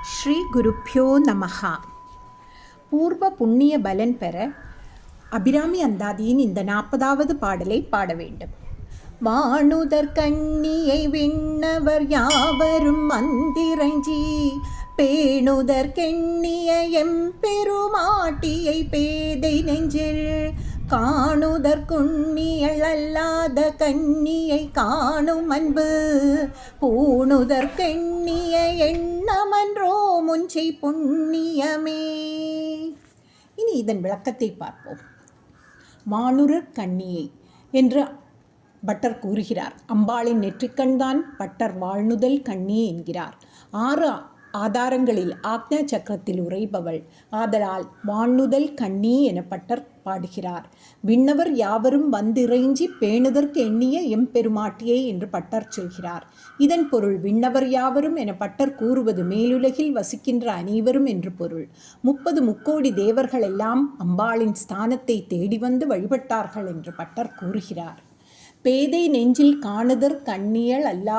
ஸ்ரீ குருப்யோ நமஹா. பூர்வ புண்ணிய பலன் பெற அபிராமி அந்தாதியின் இந்த 40வது பாடலை பாட வேண்டும். வானுதற் கண்ணியை விண்ணவர் யாவரும் மந்திரஞ்சி பேணுதற் கெண்ணிய எம்பெருமாட்டியை பேதை நெஞ்சில் காணுதற்குண்ணியள் அல்லாத கண்ணியை காணும் அன்பு பூணுதற்கெண்ணிய எண்ணமன்றோ முன்சை புண்ணியமே. இனி இதன் விளக்கத்தை பார்ப்போம். வானுரற் கண்ணியை என்று பட்டர் கூறுகிறார். அம்பாளின் நெற்றிக்கண்தான் பட்டர் வாழ்நுதல் கண்ணி என்கிறார். 6 ஆதாரங்களில் ஆக்ஞா சக்கரத்தில் உரைபவள் ஆதலால் வானுதல் கண்ணி என பட்டர் பாடுகிறார். விண்ணவர் யாவரும் வந்திறைஞ்சி பேணுதற்கு எண்ணிய எம்பெருமாட்டியை என்று பட்டர் சொல்கிறார். இதன் பொருள் விண்ணவர் யாவரும் என பட்டர் கூறுவது மேலுலகில் வசிக்கின்ற அனைவரும் என்று பொருள். 30 முக்கோடி தேவர்கள் எல்லாம் அம்பாளின் ஸ்தானத்தை தேடி வந்து வழிபட்டார்கள் என்று பட்டர் கூறுகிறார். பேதை நெஞ்சில் காணுதற் கண்ணியள் அல்லா